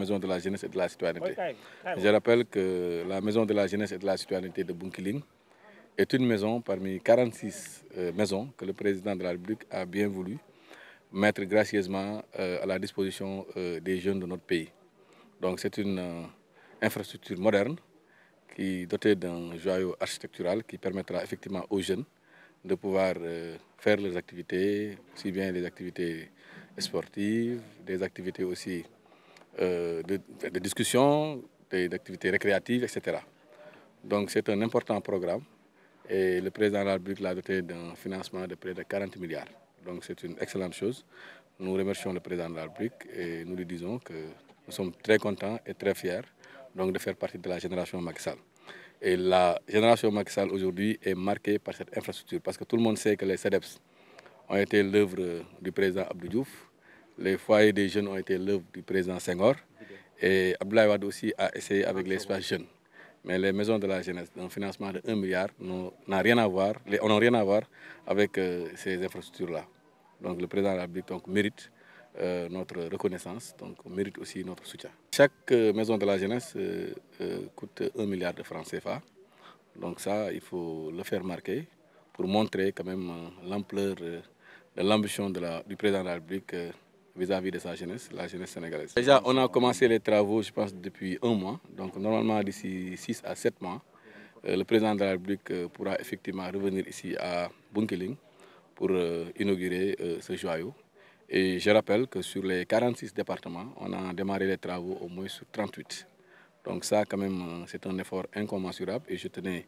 Maison de la Jeunesse et de la Citoyenneté. Je rappelle que la Maison de la Jeunesse et de la Citoyenneté de Bunkiling est une maison parmi 46 maisons que le président de la République a bien voulu mettre gracieusement à la disposition des jeunes de notre pays. Donc c'est une infrastructure moderne qui est dotée d'un joyau architectural qui permettra effectivement aux jeunes de pouvoir faire leurs activités, aussi bien des activités sportives, des activités aussi de discussion, des activités récréatives, etc. Donc c'est un important programme et le président de la République l'a doté d'un financement de près de 40 milliards. Donc c'est une excellente chose. Nous remercions le président de la République et nous lui disons que nous sommes très contents et très fiers donc, de faire partie de la génération Macky Sall. Et la génération Macky Sall aujourd'hui est marquée par cette infrastructure parce que tout le monde sait que les CEDEPS ont été l'œuvre du président Abdou Diouf, les foyers des jeunes ont été l'œuvre du président Senghor et Abdoulaye Wade aussi a essayé avec l'espace jeune. Mais les maisons de la jeunesse, un financement de 1 milliard, n'ont rien à voir avec ces infrastructures-là. Donc le président de la République mérite notre reconnaissance, donc mérite aussi notre soutien. Chaque maison de la jeunesse coûte 1 milliard de francs CFA. Donc ça, il faut le faire marquer pour montrer quand même l'ampleur de l'ambition du président de la République vis-à-vis de sa jeunesse, la jeunesse sénégalaise. Déjà, on a commencé les travaux, je pense, depuis 1 mois. Donc normalement, d'ici 6 à 7 mois, le président de la République pourra effectivement revenir ici à Bunkiling pour inaugurer ce joyau. Et je rappelle que sur les 46 départements, on a démarré les travaux au moins sur 38. Donc ça, quand même, c'est un effort incommensurable et je tenais,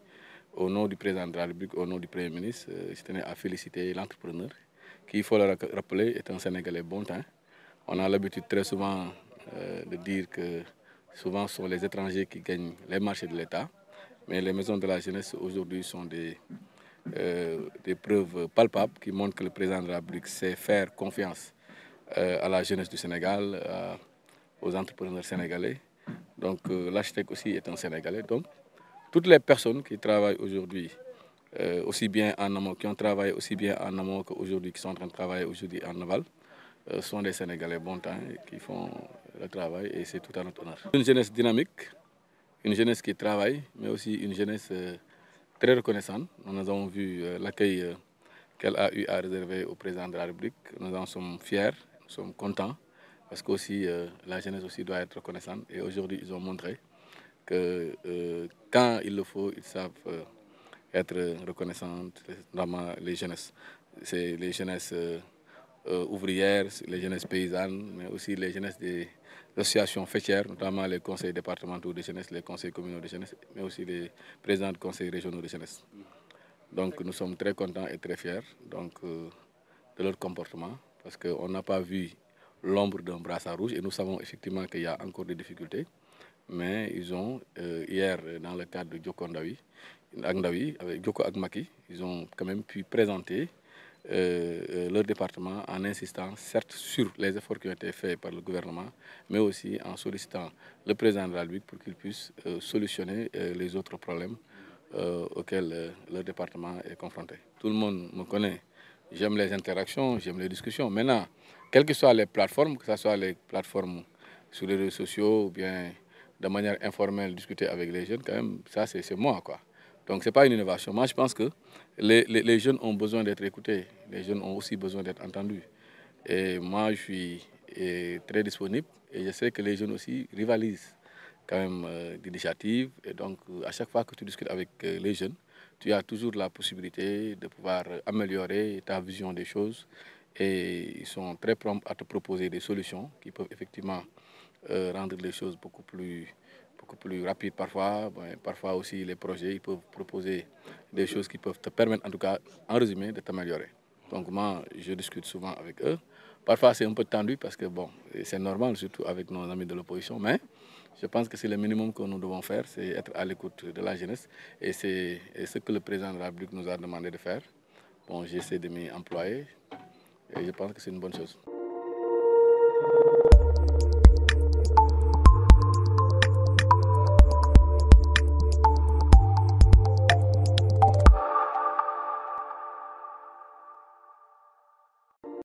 au nom du président de la République, au nom du Premier ministre, je tenais à féliciter l'entrepreneur qui, il faut le rappeler, est un Sénégalais bon teint. On a l'habitude très souvent de dire que souvent ce sont les étrangers qui gagnent les marchés de l'État, mais les maisons de la jeunesse aujourd'hui sont des preuves palpables qui montrent que le président de la République sait faire confiance à la jeunesse du Sénégal, aux entrepreneurs sénégalais. Donc l'architecte aussi est un Sénégalais. Donc toutes les personnes qui travaillent aujourd'hui aussi bien en amont, qui ont travaillé aussi bien en amont qu'aujourd'hui, qui sont en train de travailler aujourd'hui en aval, sont des Sénégalais bon temps qui font le travail et c'est tout à notre honneur. Une jeunesse dynamique, une jeunesse qui travaille, mais aussi une jeunesse très reconnaissante. Nous avons vu l'accueil qu'elle a eu à réserver au président de la République. Nous en sommes fiers, nous sommes contents parce que aussi, la jeunesse aussi doit être reconnaissante et aujourd'hui ils ont montré que quand il le faut, ils savent être reconnaissantes, notamment les jeunesses. C'est les jeunesses ouvrières, les jeunesses paysannes, mais aussi les jeunesses des associations fêtières, notamment les conseils départementaux de jeunesse, les conseils communaux de jeunesse, mais aussi les présidents de conseils régionaux de jeunesse. Donc nous sommes très contents et très fiers de leur comportement parce qu'on n'a pas vu l'ombre d'un brassard rouge et nous savons effectivement qu'il y a encore des difficultés. Mais ils ont, hier, dans le cadre de Djoko Ndawi, avec Djoko Agmaki, ils ont quand même pu présenter leur département en insistant certes sur les efforts qui ont été faits par le gouvernement, mais aussi en sollicitant le président de la République pour qu'il puisse solutionner les autres problèmes auxquels leur département est confronté. Tout le monde me connaît, j'aime les interactions, j'aime les discussions. Maintenant, quelles que soient les plateformes, que ce soit les plateformes sur les réseaux sociaux ou bien de manière informelle discuter avec les jeunes, quand même, ça c'est moi, quoi. Donc ce n'est pas une innovation. Moi je pense que les jeunes ont besoin d'être écoutés, les jeunes ont aussi besoin d'être entendus. Et moi je suis très disponible et je sais que les jeunes aussi rivalisent quand même d'initiatives. Et donc à chaque fois que tu discutes avec les jeunes, tu as toujours la possibilité de pouvoir améliorer ta vision des choses. Et ils sont très prompts à te proposer des solutions qui peuvent effectivement rendre les choses beaucoup plus rapides parfois. Bon, parfois aussi les projets, ils peuvent proposer des choses qui peuvent te permettre, en tout cas, en résumé, de t'améliorer. Donc moi, je discute souvent avec eux. Parfois, c'est un peu tendu parce que, bon, c'est normal, surtout avec nos amis de l'opposition, mais je pense que c'est le minimum que nous devons faire, c'est être à l'écoute de la jeunesse. Et c'est ce que le président de la République nous a demandé de faire. Bon, j'essaie de m'y employer et je pense que c'est une bonne chose.